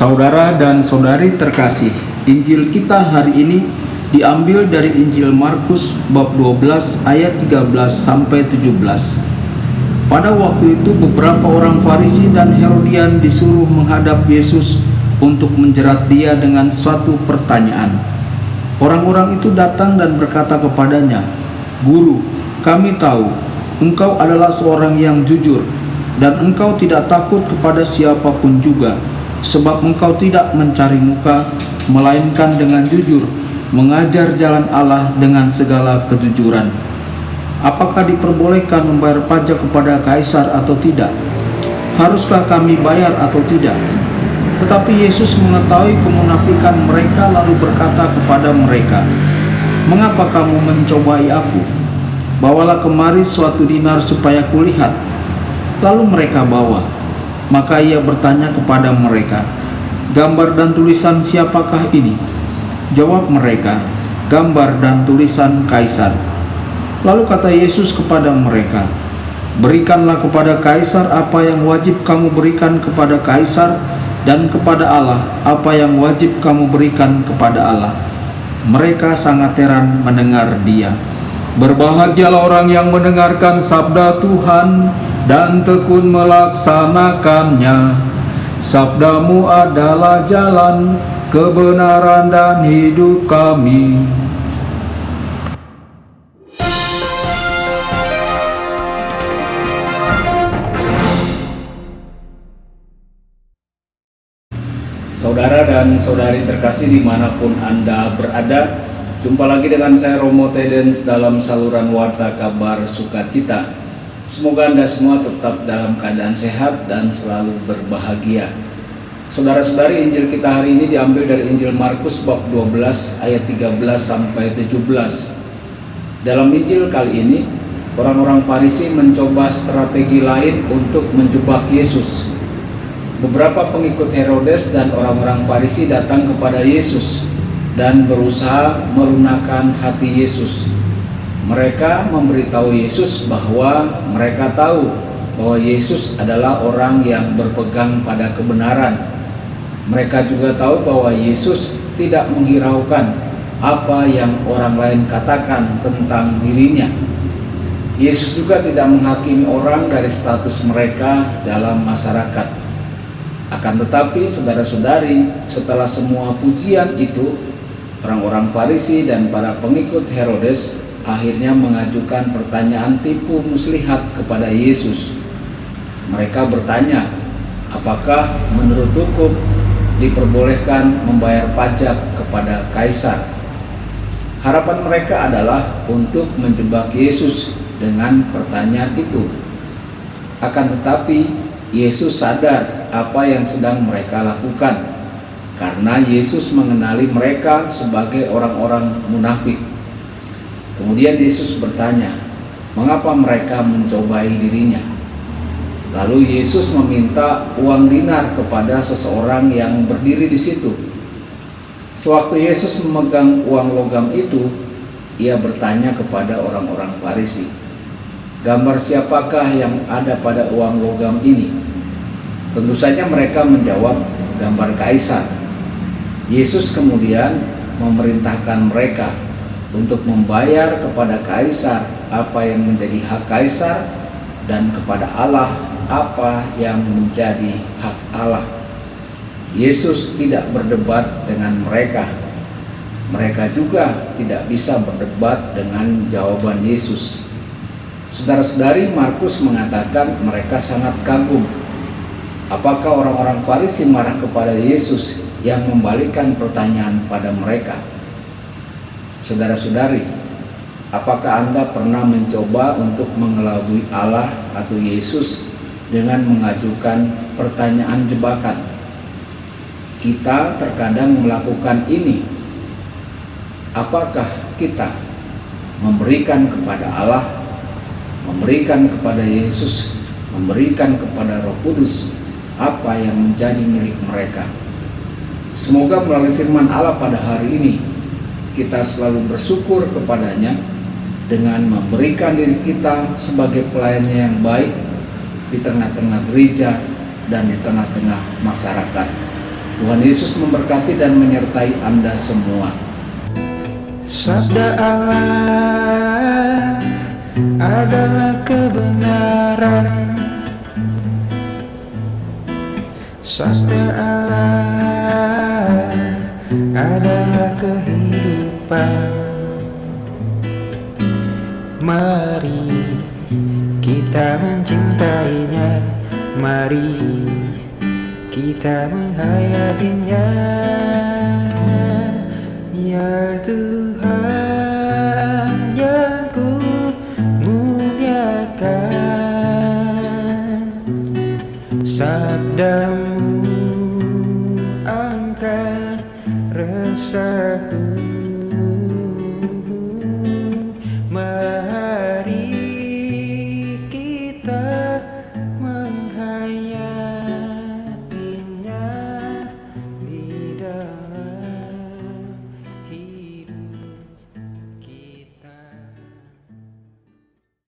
Saudara dan saudari terkasih, Injil kita hari ini diambil dari Injil Markus bab 12 ayat 13 sampai 17. Pada waktu itu beberapa orang Farisi dan Herodian disuruh menghadap Yesus untuk menjerat dia dengan suatu pertanyaan. Orang-orang itu datang dan berkata kepadanya, "Guru, kami tahu engkau adalah seorang yang jujur dan engkau tidak takut kepada siapapun juga, sebab engkau tidak mencari muka, melainkan dengan jujur mengajar jalan Allah dengan segala kejujuran. Apakah diperbolehkan membayar pajak kepada Kaisar atau tidak? Haruskah kami bayar atau tidak?" Tetapi Yesus mengetahui kemunafikan mereka, lalu berkata kepada mereka, "Mengapa kamu mencobai aku? Bawalah kemari suatu dinar supaya kulihat." Lalu mereka bawa. Maka ia bertanya kepada mereka, "Gambar dan tulisan siapakah ini?" Jawab mereka, "Gambar dan tulisan Kaisar." Lalu kata Yesus kepada mereka, "Berikanlah kepada Kaisar apa yang wajib kamu berikan kepada Kaisar, dan kepada Allah apa yang wajib kamu berikan kepada Allah." Mereka sangat heran mendengar dia. Berbahagialah orang yang mendengarkan sabda Tuhan dan tekun melaksanakannya. Sabdamu adalah jalan, kebenaran dan hidup kami. Saudara dan saudari terkasih dimanapun Anda berada, jumpa lagi dengan saya Romo Tedens dalam saluran Warta Kabar Sukacita. Semoga Anda semua tetap dalam keadaan sehat dan selalu berbahagia. Saudara-saudari, Injil kita hari ini diambil dari Injil Markus bab 12 ayat 13 sampai 17. Dalam Injil kali ini, orang-orang Farisi mencoba strategi lain untuk menjebak Yesus. Beberapa pengikut Herodes dan orang-orang Farisi datang kepada Yesus dan berusaha melunakkan hati Yesus. Mereka memberitahu Yesus bahwa mereka tahu bahwa Yesus adalah orang yang berpegang pada kebenaran. Mereka juga tahu bahwa Yesus tidak menghiraukan apa yang orang lain katakan tentang dirinya. Yesus juga tidak menghakimi orang dari status mereka dalam masyarakat. Akan tetapi, saudara-saudari, setelah semua pujian itu, orang-orang Farisi dan para pengikut Herodes akhirnya mengajukan pertanyaan tipu muslihat kepada Yesus. Mereka bertanya, apakah menurut hukum diperbolehkan membayar pajak kepada Kaisar? Harapan mereka adalah untuk menjebak Yesus dengan pertanyaan itu. Akan tetapi, Yesus sadar apa yang sedang mereka lakukan, karena Yesus mengenali mereka sebagai orang-orang munafik. Kemudian Yesus bertanya, mengapa mereka mencobai dirinya? Lalu Yesus meminta uang dinar kepada seseorang yang berdiri di situ. Sewaktu Yesus memegang uang logam itu, ia bertanya kepada orang-orang Farisi, "Gambar siapakah yang ada pada uang logam ini?" Tentu saja mereka menjawab, "Gambar Kaisar." Yesus kemudian memerintahkan mereka untuk membayar kepada Kaisar apa yang menjadi hak Kaisar dan kepada Allah apa yang menjadi hak Allah. Yesus tidak berdebat dengan mereka. Mereka juga tidak bisa berdebat dengan jawaban Yesus. Saudara-saudari, Markus mengatakan mereka sangat kagum. Apakah orang-orang Farisi marah kepada Yesus yang membalikkan pertanyaan pada mereka? Saudara-saudari, apakah Anda pernah mencoba untuk mengelabui Allah atau Yesus dengan mengajukan pertanyaan jebakan? Kita terkadang melakukan ini. Apakah kita memberikan kepada Allah, memberikan kepada Yesus, memberikan kepada Roh Kudus apa yang menjadi milik mereka? Semoga melalui firman Allah pada hari ini kita selalu bersyukur kepadanya dengan memberikan diri kita sebagai pelayannya yang baik di tengah-tengah gereja dan di tengah-tengah masyarakat. Tuhan Yesus memberkati dan menyertai Anda semua. Sabda Allah adalah kebenaran. Sabda Allah adalah kehidupan. Mari kita mencintainya, mari kita menghayatinya. Ya Tuhan yang ku muliakan, sabdamu angkat resahku. Mari kita